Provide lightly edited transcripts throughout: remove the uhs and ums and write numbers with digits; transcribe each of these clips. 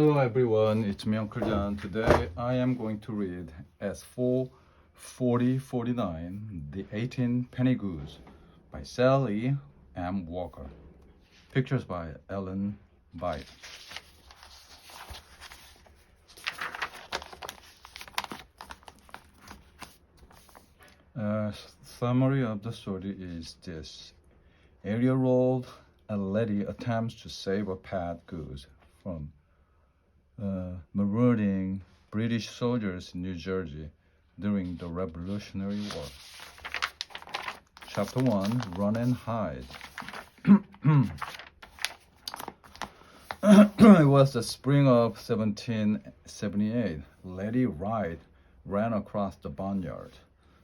Hello everyone, it's me Uncle John. Today I am going to read S4 4049, The 18 Penny Goose by Sally M. Walker. Pictures by Ellen White. Summary of the story is this. Ariel and Letty attempts to save a pet goose from marooning British soldiers in New Jersey during the Revolutionary War. Chapter 1, Run and Hide. It was the spring of 1778. Letty Wright ran across the barnyard.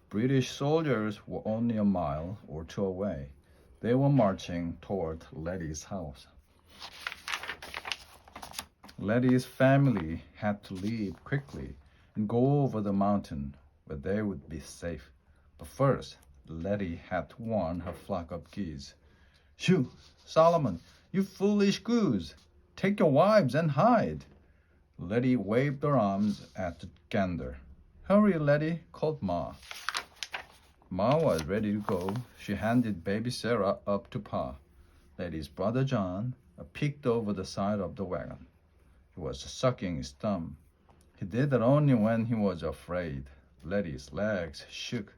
British soldiers were only a mile or two away. They were marching toward Letty's house. Letty's family had to leave quickly and go over the mountain where they would be safe. But first, Letty had to warn her flock of geese. "Shoo, Solomon, you foolish goose! Take your wives and hide!" Letty waved her arms at the gander. "Hurry, Letty," called Ma. Ma was ready to go. She handed baby Sarah up to Pa. Letty's brother John peeked over the side of the wagon. He was sucking his thumb. He did that only when he was afraid. Letty's legs shook.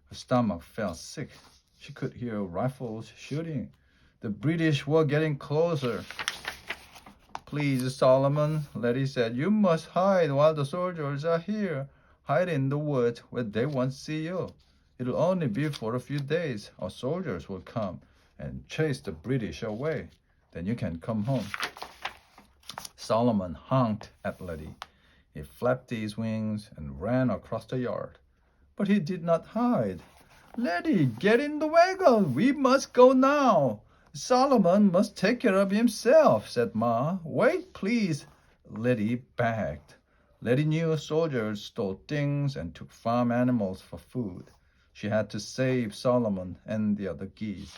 Her stomach felt sick. She could hear rifles shooting. The British were getting closer. "Please, Solomon," Letty said, "you must hide while the soldiers are here. Hide in the woods where they won't see you. It'll only be for a few days. Our soldiers will come and chase the British away. Then you can come home." Solomon honked at Letty. He flapped his wings and ran across the yard. But he did not hide. "Letty, get in the wagon. We must go now. Solomon must take care of himself," said Ma. "Wait, please," Letty begged. Letty knew soldiers stole things and took farm animals for food. She had to save Solomon and the other geese.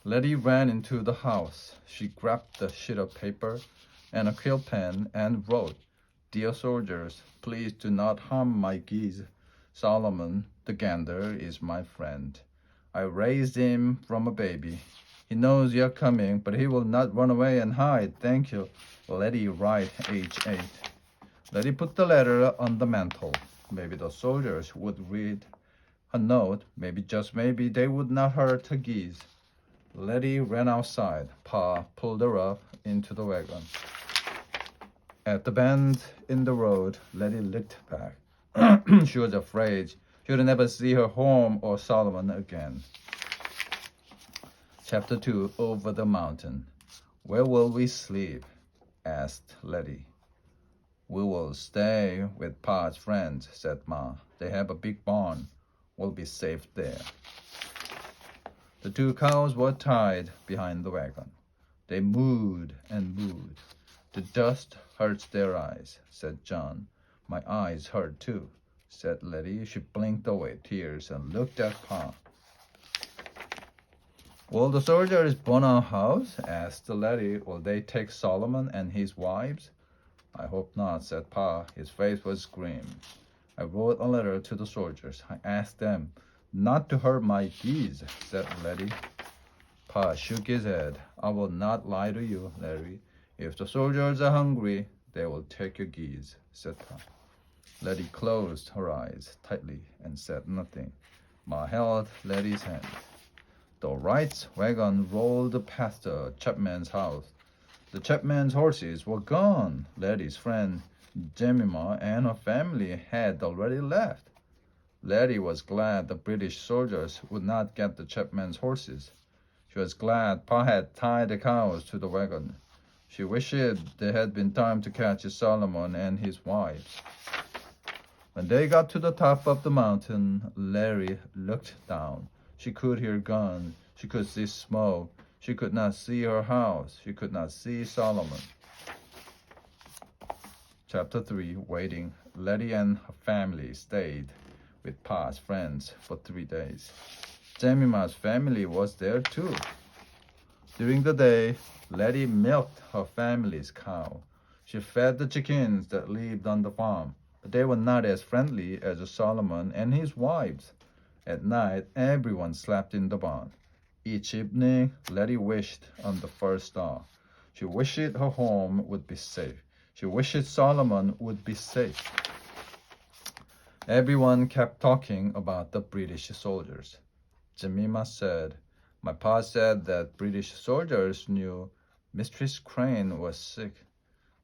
Letty ran into the house. She grabbed a sheet of paper and a quill pen and wrote, "Dear soldiers, please do not harm my geese. Solomon, the gander, is my friend. I raised him from a baby. He knows you're coming, but he will not run away and hide. Thank you. Letty Wright, age 8." Letty put the letter on the mantle. Maybe the soldiers would read her note. Maybe, just maybe, they would not hurt her geese. Letty ran outside. Pa pulled her up into the wagon. At the bend in the road, Letty looked back. She was afraid she would never see her home or Solomon again. Chapter 2, Over the Mountain. "Where will we sleep?" asked Letty. "We will stay with Pa's friends," said Ma. "They have a big barn. We'll be safe there." The 2 cows were tied behind the wagon. They mooed and mooed. "The dust hurts their eyes," said John. "My eyes hurt too," said Letty. She blinked away tears and looked at Pa. "Will the soldiers burn our house?" asked Letty. "Will they take Solomon and his wives?" "I hope not," said Pa. His face was grim. "I wrote a letter to the soldiers. I asked them not to hurt my geese," said Letty. Pa shook his head. "I will not lie to you, Letty. If the soldiers are hungry, they will take your geese," said Pa. Letty closed her eyes tightly and said nothing. Ma held Letty's hand. The Wright's wagon rolled past the Chapman's house. The Chapman's horses were gone. Letty's friend Jemima and her family had already left. Letty was glad the British soldiers would not get the Chapman's horses. She was glad Pa had tied the cows to the wagon. She wished there had been time to catch Solomon and his wives. When they got to the top of the mountain, Letty looked down. She could hear guns. She could see smoke. She could not see her house. She could not see Solomon. Chapter 3, Waiting. Letty and her family stayed with Pa's friends for 3 days. Jemima's family was there too. During the day, Letty milked her family's cow. She fed the chickens that lived on the farm, but they were not as friendly as Solomon and his wives. At night, everyone slept in the barn. Each evening, Letty wished on the first star. She wished her home would be safe. She wished Solomon would be safe. Everyone kept talking about the British soldiers. Jemima said, "My pa said that British soldiers knew Mistress Crane was sick.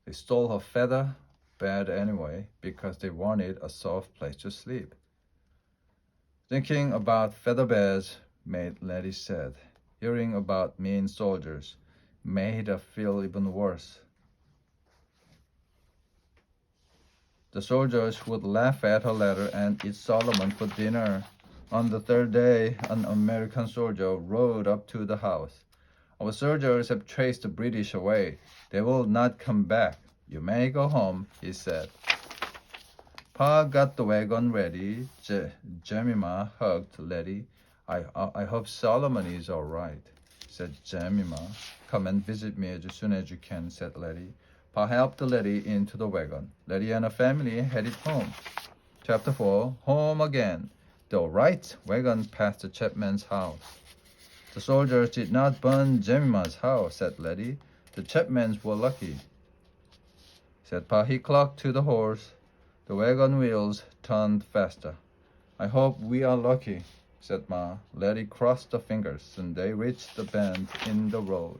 They stole her feather bed anyway because they wanted a soft place to sleep." Thinking about feather beds made Letty sad. Hearing about mean soldiers made her feel even worse. The soldiers would laugh at her letter and eat Solomon for dinner. On the third day, an American soldier rode up to the house. "Our soldiers have chased the British away. They will not come back. You may go home," he said. Pa got the wagon ready. Jemima hugged Letty. I hope Solomon is all right," said Jemima. "Come and visit me as soon as you can," said Letty. Pa helped Letty into the wagon. Letty and her family headed home. Chapter 4, Home Again. The right wagon passed the Chapman's house. "The soldiers did not burn Jemima's house," said Letty. "The Chapmans were lucky," said Pa. He clucked to the horse. The wagon wheels turned faster. "I hope we are lucky," said Ma. Letty crossed her fingers, and they reached the bend in the road.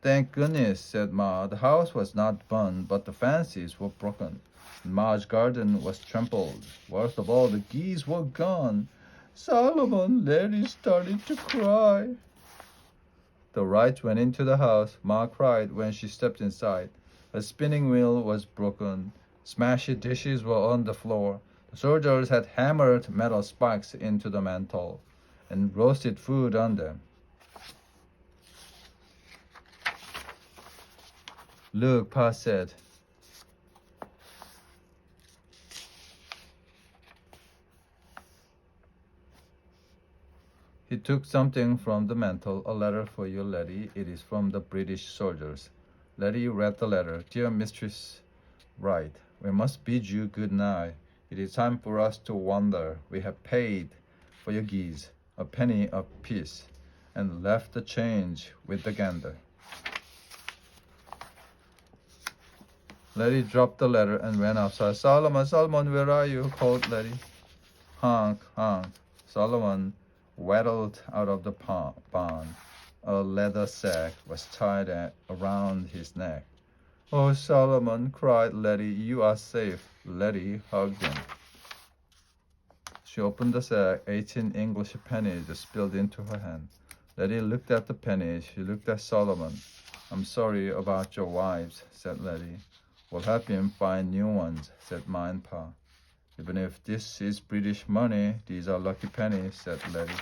"Thank goodness," said Ma. The house was not burned, but the fences were broken. Ma's garden was trampled. Worst of all, the geese were gone. "Solomon," Letty started to cry. The Wrights went into the house. Ma cried when she stepped inside. A spinning wheel was broken. Smashed dishes were on the floor. The soldiers had hammered metal spikes into the mantel and roasted food on them. "Look," Pa said. He took something from the mantel. "A letter for you, Letty. It is from the British soldiers." Letty read the letter. "Dear Mistress Wright, we must bid you good night. It is time for us to wander. We have paid for your geese a penny apiece, and left the change with the gander." Letty dropped the letter and ran outside. "Solomon, Solomon, where are you?" called Letty. "Honk, honk." Solomon waddled out of the barn. A leather sack was tied around his neck. "Oh, Solomon," cried Letty, "you are safe." Letty hugged him. She opened the sack. 18 English pennies spilled into her hand. Letty looked at the pennies. She looked at Solomon. "I'm sorry about your wives," said Letty. "We'll help him find new ones," said Ma and Pa. "Even if this is British money, these are lucky pennies," said Letty.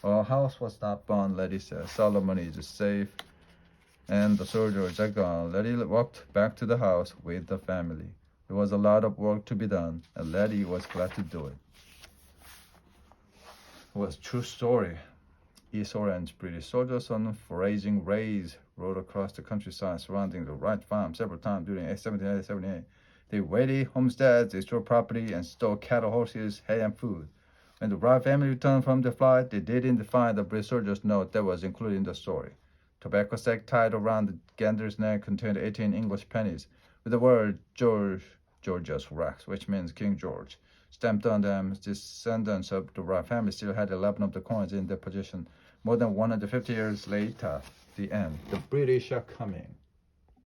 "Our house was not burned," Letty said. "Solomon is safe, and the soldiers are gone." Letty walked back to the house with the family. There was a lot of work to be done, and Letty was glad to do it. It was a true story. East Orange British soldiers on foraging raids rode across the countryside surrounding the Wright farm several times during 1778. They raided homesteads, they stole property, and stole cattle, horses, hay, and food. When the Wright family returned from their flight, they didn't find the British soldiers' note that was included in the story. Tobacco sack tied around the gander's neck contained 18 English pennies with the word Georgius Rex, which means King George, stamped on them. Descendants of the Wright family still had 11 of the coins in their possession. More than 150 years later, the end. The British are coming.